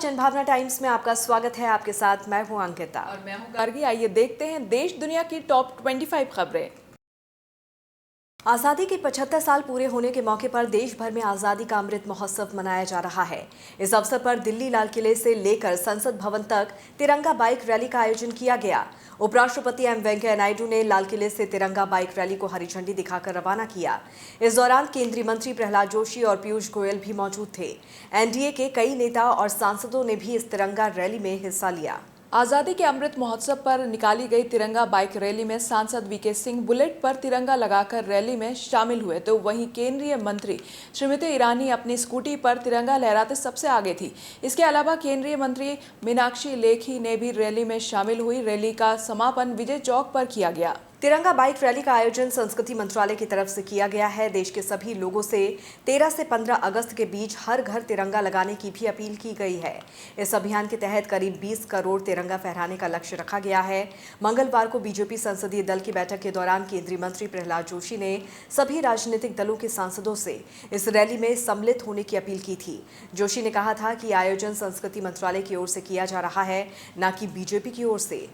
जनभावना times में आपका स्वागत है। आपके साथ मैं हूं अंकिता और मैं हूं गार्गी। आइए देखते हैं देश दुनिया की टॉप 25 खबरें। आज़ादी के 75 साल पूरे होने के मौके पर देश भर में आज़ादी का अमृत महोत्सव मनाया जा रहा है। इस अवसर पर दिल्ली लाल किले से लेकर संसद भवन तक तिरंगा बाइक रैली का आयोजन किया गया। उपराष्ट्रपति एम वेंकैया नायडू ने लाल किले से तिरंगा बाइक रैली को हरी झंडी दिखाकर रवाना किया। इस दौरान केंद्रीय मंत्री प्रहलाद जोशी और पीयूष गोयल भी मौजूद थे। एनडीए के कई नेता और सांसदों ने भी इस तिरंगा रैली में हिस्सा लिया। आज़ादी के अमृत महोत्सव पर निकाली गई तिरंगा बाइक रैली में सांसद वीके सिंह बुलेट पर तिरंगा लगाकर रैली में शामिल हुए, तो वहीं केंद्रीय मंत्री श्रीमती ईरानी अपनी स्कूटी पर तिरंगा लहराते सबसे आगे थी। इसके अलावा केंद्रीय मंत्री मीनाक्षी लेखी ने भी रैली में शामिल हुई। रैली का समापन विजय चौक पर किया गया। तिरंगा बाइक रैली का आयोजन संस्कृति मंत्रालय की तरफ से किया गया है। देश के सभी लोगों से 13 से 15 अगस्त के बीच हर घर तिरंगा लगाने की भी अपील की गई है। इस अभियान के तहत करीब 20 करोड़ तिरंगा फहराने का लक्ष्य रखा गया है। मंगलवार को बीजेपी संसदीय दल की बैठक के दौरान केंद्रीय मंत्री प्रहलाद जोशी ने सभी राजनीतिक दलों के सांसदों से इस रैली में सम्मिलित होने की अपील की थी। जोशी ने कहा था कि आयोजन संस्कृति मंत्रालय की ओर से किया जा रहा है, न कि बीजेपी की ओर से।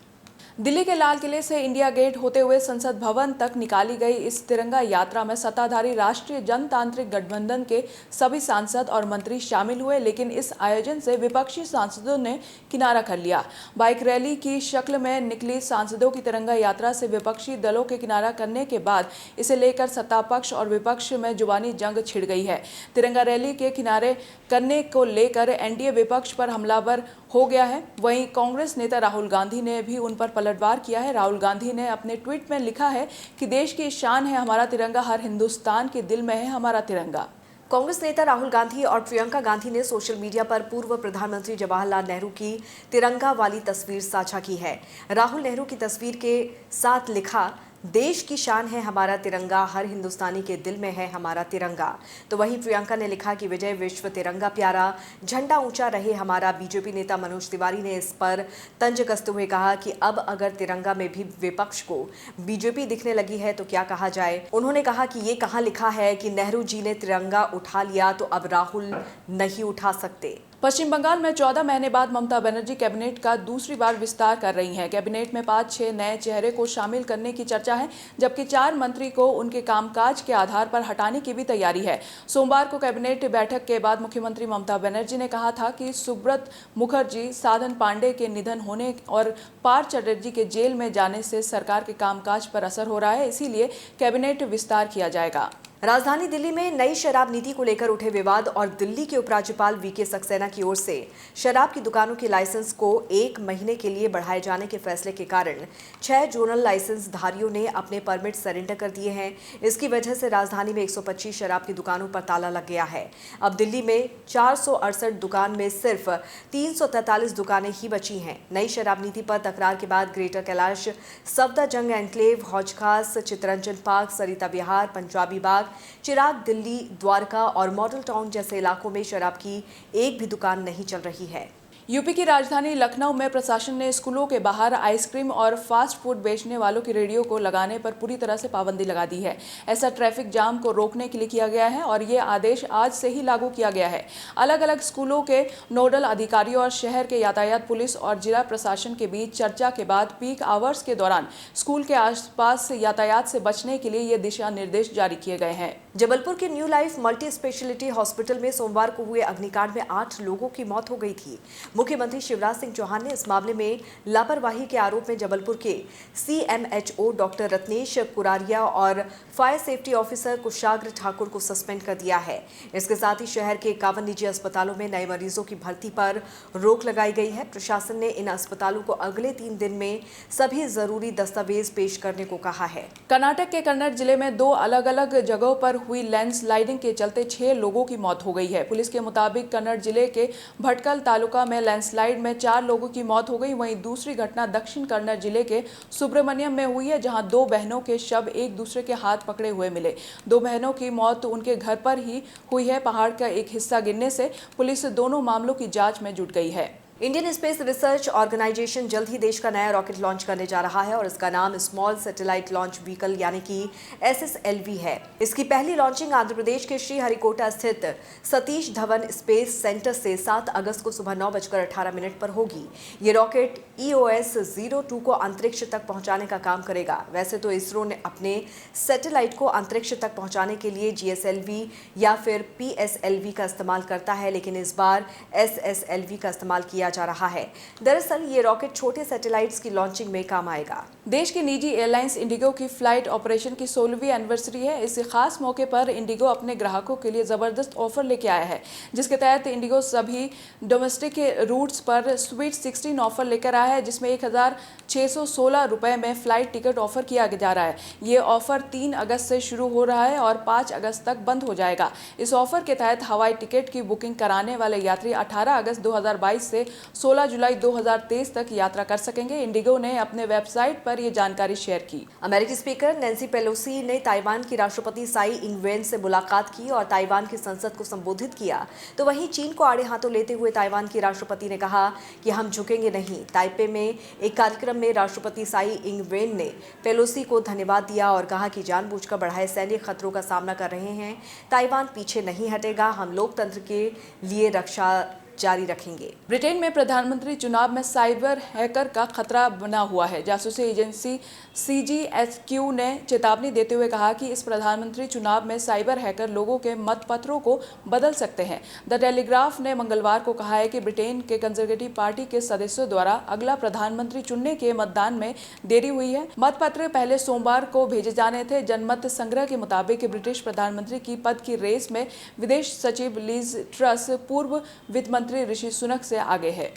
दिल्ली के लाल किले से इंडिया गेट होते हुए संसद भवन तक निकाली गई इस तिरंगा यात्रा में सत्ताधारी राष्ट्रीय जनतांत्रिक गठबंधन के सभी सांसद और मंत्री शामिल हुए, लेकिन इस आयोजन से विपक्षी सांसदों ने किनारा कर लिया। बाइक रैली की शक्ल में निकली सांसदों की तिरंगा यात्रा से विपक्षी दलों के किनारा करने के बाद इसे लेकर सत्ता पक्ष और विपक्ष में जुबानी जंग छिड़ गई है। तिरंगा रैली के किनारे करने को लेकर एनडीए विपक्ष पर हमलावर हो गया है। वहीं कांग्रेस नेता राहुल गांधी ने भी उन पर पलटवार किया है। राहुल गांधी ने अपने ट्वीट में लिखा है कि देश की शान है हमारा तिरंगा, हर हिंदुस्तान के दिल में है हमारा तिरंगा। कांग्रेस नेता राहुल गांधी और प्रियंका गांधी ने सोशल मीडिया पर पूर्व प्रधानमंत्री जवाहरलाल नेहरू की तिरंगा वाली तस्वीर साझा की है। राहुल नेहरू की तस्वीर के साथ लिखा, देश की शान है हमारा तिरंगा, हर हिंदुस्तानी के दिल में है हमारा तिरंगा। तो वहीं प्रियंका ने लिखा कि विजय विश्व तिरंगा प्यारा, झंडा ऊंचा रहे हमारा। बीजेपी नेता मनोज तिवारी ने इस पर तंज कसते हुए कहा कि अब अगर तिरंगा में भी विपक्ष को बीजेपी दिखने लगी है तो क्या कहा जाए। उन्होंने कहा कि ये कहाँ लिखा है कि नेहरू जी ने तिरंगा उठा लिया तो अब राहुल नहीं उठा सकते। पश्चिम बंगाल में 14 महीने बाद ममता बनर्जी कैबिनेट का दूसरी बार विस्तार कर रही हैं। कैबिनेट में 5-6 नए चेहरे को शामिल करने की चर्चा है, जबकि 4 मंत्री को उनके कामकाज के आधार पर हटाने की भी तैयारी है। सोमवार को कैबिनेट बैठक के बाद मुख्यमंत्री ममता बनर्जी ने कहा था कि सुब्रत मुखर्जी, साधन पांडे के निधन होने और पार्थ चटर्जी के जेल में जाने से सरकार के कामकाज पर असर हो रहा है, इसीलिए कैबिनेट विस्तार किया जाएगा। राजधानी दिल्ली में नई शराब नीति को लेकर उठे विवाद और दिल्ली के उपराज्यपाल वीके सक्सेना की ओर से शराब की दुकानों के लाइसेंस को 1 महीने के लिए बढ़ाए जाने के फैसले के कारण 6 जोनल लाइसेंस धारियों ने अपने परमिट सरेंडर कर दिए हैं। इसकी वजह से राजधानी में 125 शराब की दुकानों पर ताला लग गया है। अब दिल्ली में 468 दुकान में सिर्फ 343 दुकानें ही बची हैं। नई शराब नीति पर तकरार के बाद ग्रेटर कैलाश, सफदरजंग एन्क्लेव, हौज खास, चित्तरंजन पार्क, सरिता विहार, पंजाबी बाग, चिराग दिल्ली, द्वारका और मॉडल टाउन जैसे इलाकों में शराब की एक भी दुकान नहीं चल रही है। यूपी की राजधानी लखनऊ में प्रशासन ने स्कूलों के बाहर आइसक्रीम और फास्ट फूड बेचने वालों की रेडियो को लगाने पर पूरी तरह से पाबंदी लगा दी है। ऐसा ट्रैफिक जाम को रोकने के लिए किया गया है और ये आदेश आज से ही लागू किया गया है। अलग अलग स्कूलों के नोडल अधिकारियों और शहर के यातायात पुलिस और जिला प्रशासन के बीच चर्चा के बाद पीक आवर्स के दौरान स्कूल के आसपास यातायात से बचने के लिए ये दिशा निर्देश जारी किए गए हैं। जबलपुर के new life multi speciality hospital में सोमवार को हुए अग्निकांड में 8 लोगों की मौत हो गई थी। मुख्यमंत्री शिवराज सिंह चौहान ने इस मामले में लापरवाही के आरोप में जबलपुर के सीएमएचओ डॉक्टर रत्नेश कुरारिया और फायर सेफ्टी ऑफिसर कुशाग्र ठाकुर को सस्पेंड कर दिया है। इसके साथ ही शहर के 51 निजी अस्पतालों में नए मरीजों की भर्ती पर रोक लगाई गई है। प्रशासन ने इन अस्पतालों को अगले 3 दिन में सभी जरूरी दस्तावेज पेश करने को कहा है। कर्नाटक के कन्नड़ जिले में 2 अलग अलग जगहों पर हुई लैंडस्लाइडिंग के चलते 6 लोगों की मौत हो गई है। पुलिस के मुताबिक कन्नड़ जिले के भटकल तालुका में लैंडस्लाइड में 4 लोगों की मौत हो गई। वहीं दूसरी घटना दक्षिण कन्नड़ जिले के सुब्रमण्यम में हुई है, जहां 2 बहनों के शव एक दूसरे के हाथ पकड़े हुए मिले। 2 बहनों की मौत उनके घर पर ही हुई है। पहाड़ का एक हिस्सा गिरने से पुलिस दोनों मामलों की जांच में जुट गई है। इंडियन स्पेस रिसर्च ऑर्गेनाइजेशन जल्द ही देश का नया रॉकेट लॉन्च करने जा रहा है और इसका नाम स्मॉल सैटेलाइट लॉन्च व्हीकल यानी कि SSLV है। इसकी पहली लॉन्चिंग आंध्र प्रदेश के श्रीहरिकोटा स्थित सतीश धवन स्पेस सेंटर से 7 अगस्त को सुबह 9:18 पर होगी। ये रॉकेट EOS-02 को अंतरिक्ष तक पहुंचाने का काम करेगा। वैसे तो इसरो ने अपने सैटेलाइट को अंतरिक्ष तक पहुंचाने के लिए GSLV या फिर PSLV का इस्तेमाल करता है, लेकिन इस बार SSLV का इस्तेमाल किया जा रहा है। दरअसल ये रॉकेट छोटे सैटेलाइट्स की लॉन्चिंग में काम आएगा। देश की निजी एयरलाइंस इंडिगो की फ्लाइट ऑपरेशन की 16वीं एनिवर्सरी है। इस खास मौके पर इंडिगो अपने ग्राहकों के लिए जबरदस्त ऑफर लेके आया है, जिसके तहत इंडिगो सभी डोमेस्टिक रूट्स पर स्वीट 16 ऑफर लेकर आया है, जिसमें 1616 रुपए में फ्लाइट टिकट ऑफर किया जा रहा है। ये ऑफर 3 अगस्त से शुरू हो रहा है और 5 अगस्त तक बंद हो जाएगा। इस ऑफर के तहत हवाई टिकट की बुकिंग कराने वाले यात्री 18 अगस्त 2022 से 16 जुलाई 2023 तक यात्रा कर सकेंगे। इंडिगो ने अपने वेबसाइट पर यह जानकारी शेयर की। अमेरिकी स्पीकर नैन्सी पेलोसी ने ताइवान की राष्ट्रपति साई इंग-वेन से मुलाकात की और ताइवान की संसद को संबोधित किया। तो वहीं चीन को आड़े हाथों लेते हुए ताइवान की राष्ट्रपति ने कहा कि हम झुकेंगे नहीं। ताइपे में एक कार्यक्रम में राष्ट्रपति साई इंग-वेन ने पेलोसी को धन्यवाद दिया और कहा कि जानबूझकर बढ़ाए सैन्य खतरों का सामना कर रहे हैं। ताइवान पीछे नहीं हटेगा। हम लोकतंत्र के लिए रक्षा जारी रखेंगे। ब्रिटेन में प्रधानमंत्री चुनाव में साइबर हैकर का खतरा बना हुआ है। जासूसी एजेंसी CGHQ ने चेतावनी देते हुए कहा कि इस प्रधानमंत्री चुनाव में साइबर हैकर लोगों के मतपत्रों को बदल सकते हैं। द टेलीग्राफ ने मंगलवार को कहा है कि ब्रिटेन के कंजर्वेटिव पार्टी के सदस्यों द्वारा अगला प्रधानमंत्री चुनने के मतदान में देरी हुई है। मतपत्र पहले सोमवार को भेजे जाने थे। जनमत संग्रह के मुताबिक ब्रिटिश प्रधानमंत्री की पद की रेस में विदेश सचिव लीज ट्रस पूर्व वित्त मंत्री ऋषि सुनक से आगे है।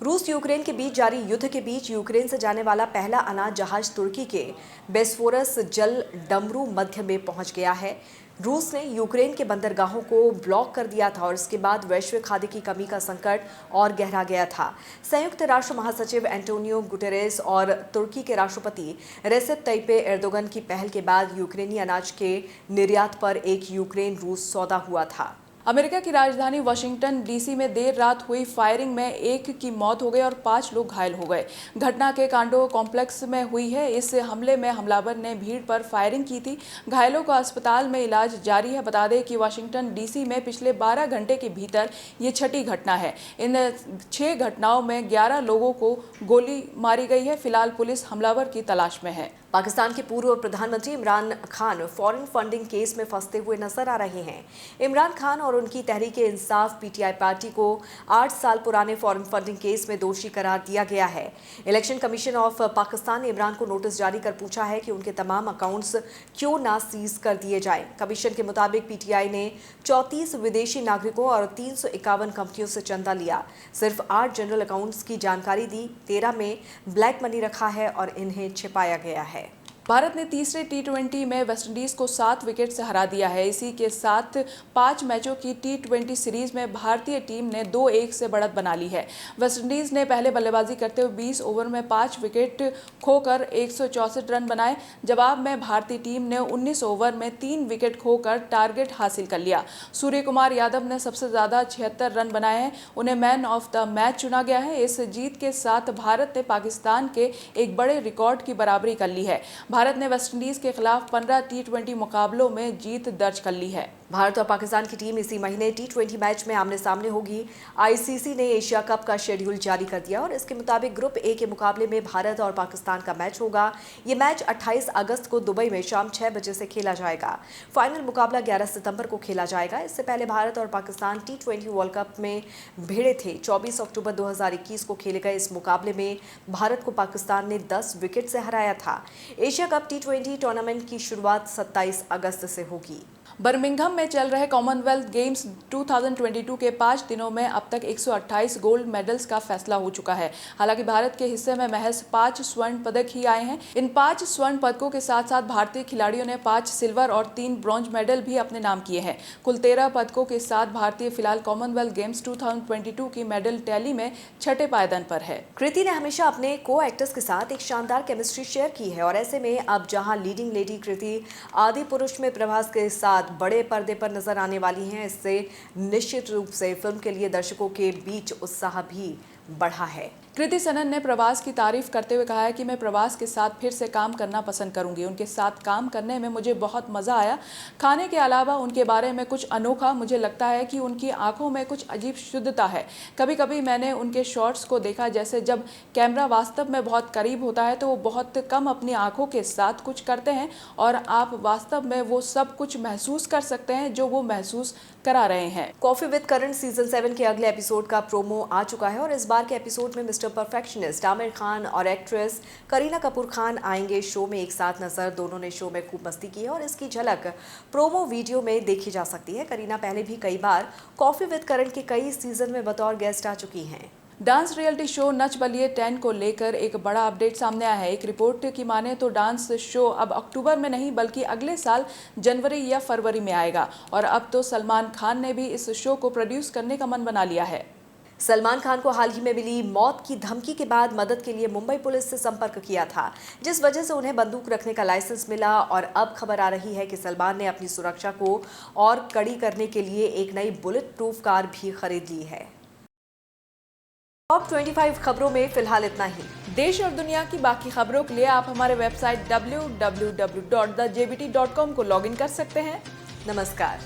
रूस यूक्रेन के बीच जारी युद्ध के बीच यूक्रेन से जाने वाला पहला अनाज जहाज तुर्की के बोस्फोरस जल डमरू मध्य में पहुंच गया है। रूस ने यूक्रेन के बंदरगाहों को ब्लॉक कर दिया था और इसके बाद वैश्विक खाद्य की कमी का संकट और गहरा गया था। संयुक्त राष्ट्र महासचिव एंटोनियो गुटेरेस और तुर्की के राष्ट्रपति रेसेप तय्यिप एर्दोगन की पहल के बाद यूक्रेनी अनाज के निर्यात पर एक यूक्रेन रूस सौदा हुआ था। अमेरिका की राजधानी वाशिंगटन DC में देर रात हुई फायरिंग में 1 की मौत हो गई और 5 लोग घायल हो गए। घटना के कांडो कॉम्प्लेक्स में हुई है। इस हमले में हमलावर ने भीड़ पर फायरिंग की थी। घायलों का अस्पताल में इलाज जारी है। बता दें कि वाशिंगटन DC में पिछले 12 घंटे के भीतर ये छठी घटना है। इन 6 घटनाओं में 11 लोगों को गोली मारी गई है। फिलहाल पुलिस हमलावर की तलाश में है। पाकिस्तान के पूर्व प्रधानमंत्री Imran Khan foreign funding case में फंसते हुए नजर आ रहे हैं। इमरान खान और उनकी तहरीक-ए-इंसाफ PTI पार्टी को 8 साल पुराने फॉरेन फंडिंग केस में दोषी करार दिया गया है। इलेक्शन कमीशन ऑफ पाकिस्तान ने इमरान को नोटिस जारी कर पूछा है कि उनके तमाम अकाउंट्स क्यों ना सीज कर दिए जाएं। कमीशन के मुताबिक PTI ने 34 विदेशी नागरिकों और 351 कंपनियों से चंदा लिया। सिर्फ 8 जनरल अकाउंट्स की जानकारी दी, 13 में ब्लैक मनी रखा है और इन्हें छिपाया गया है। भारत ने तीसरे T20 में वेस्टइंडीज को 7 विकेट से हरा दिया है। इसी के साथ 5 मैचों की T20 सीरीज में भारतीय टीम ने 2-1 से बढ़त बना ली है। वेस्टइंडीज ने पहले बल्लेबाजी करते हुए 20 ओवर में 5 विकेट खोकर 164 रन बनाए। जवाब में भारतीय टीम ने 19 ओवर में 3 विकेट खोकर टारगेट हासिल कर लिया। सूर्य कुमार यादव ने सबसे ज्यादा 76 रन बनाए हैं। उन्हें मैन ऑफ द मैच चुना गया है। इस जीत के साथ भारत ने पाकिस्तान के एक बड़े रिकॉर्ड की बराबरी कर ली है। भारत ने वेस्टइंडीज के खिलाफ 15 T20 मुकाबलों में जीत दर्ज कर ली है। भारत और पाकिस्तान की टीम इसी महीने T20 मैच में आमने सामने होगी। ICC ने एशिया कप का शेड्यूल जारी कर दिया और इसके मुताबिक ग्रुप A के मुकाबले में भारत और पाकिस्तान का मैच होगा। ये मैच 28 अगस्त को दुबई में शाम 6 बजे से खेला जाएगा। फाइनल मुकाबला 11 सितंबर को खेला जाएगा। इससे पहले भारत और पाकिस्तान T20 वर्ल्ड कप में भिड़े थे। 24 अक्टूबर 2021 को खेले गए इस मुकाबले में भारत को पाकिस्तान ने 10 विकेट से हराया था। एशिया कप T20 टूर्नामेंट की शुरुआत 27 अगस्त से होगी। बर्मिंघम में चल रहे कॉमनवेल्थ गेम्स 2022 के 5 दिनों में अब तक 128 गोल्ड मेडल्स का फैसला हो चुका है। हालांकि भारत के हिस्से में महज 5 स्वर्ण पदक ही आए हैं। इन 5 स्वर्ण पदकों के साथ साथ भारतीय खिलाड़ियों ने 5 सिल्वर और 3 ब्रॉन्ज मेडल भी अपने नाम किए हैं। कुल 13 पदकों के साथ भारतीय फिलहाल कॉमनवेल्थ गेम्स 2022 की मेडल टैली में छठे पायदान पर है। कृति ने हमेशा अपने को एक्टर्स के साथ एक शानदार केमिस्ट्री शेयर की है और ऐसे में अब जहां लीडिंग लेडी कृति आदि पुरुष में प्रभास के साथ बड़े पर्दे पर नजर आने वाली हैं, इससे निश्चित रूप से फिल्म के लिए दर्शकों के बीच उत्साह भी बढ़ा है। कृति सनन ने प्रभास की तारीफ करते हुए कहा है कि मैं प्रभास के साथ फिर से काम करना पसंद करूंगी। उनके साथ काम करने में मुझे बहुत मजा आया। खाने के अलावा उनके बारे में कुछ अनोखा, मुझे लगता है कि उनकी आंखों में कुछ अजीब शुद्धता है। कभी कभी मैंने उनके शॉट्स को देखा, जैसे जब कैमरा वास्तव में बहुत करीब होता है तो वो बहुत कम अपनी आंखों के साथ कुछ करते हैं और आप वास्तव में वो सब कुछ महसूस कर सकते हैं जो वो महसूस करा रहे हैं। कॉफी विद करण सीजन 7 के अगले एपिसोड का प्रोमो आ चुका है और इस बार के एपिसोड में मिस्टर परफेक्शनिस्ट आमिर खान और एक्ट्रेस करीना कपूर खान आएंगे शो में एक साथ नजर। दोनों ने शो में खूब मस्ती की है और इसकी झलक प्रोमो वीडियो में देखी जा सकती है। करीना पहले भी कई बार कॉफी विद करण के कई सीजन में बतौर गेस्ट आ चुकी हैं। Dance reality show Nach Baliye 10 को लेकर एक बड़ा अपडेट सामने आया है। एक रिपोर्ट की माने तो डांस शो अब अक्टूबर में नहीं बल्कि अगले साल जनवरी या फरवरी में आएगा और अब तो सलमान खान ने भी इस शो को प्रोड्यूस करने का मन बना लिया है। सलमान खान को हाल ही में मिली मौत की धमकी के बाद मदद के लिए मुंबई पुलिस से संपर्क किया था, जिस वजह से उन्हें बंदूक रखने का लाइसेंस मिला और अब खबर आ रही है कि सलमान ने अपनी सुरक्षा को और कड़ी करने के लिए एक नई बुलेट प्रूफ कार भी खरीद ली है। टॉप 25 खबरों में फिलहाल इतना ही। देश और दुनिया की बाकी खबरों के लिए आप हमारे वेबसाइट www.thejbt.com को लॉगिन कर सकते हैं। नमस्कार।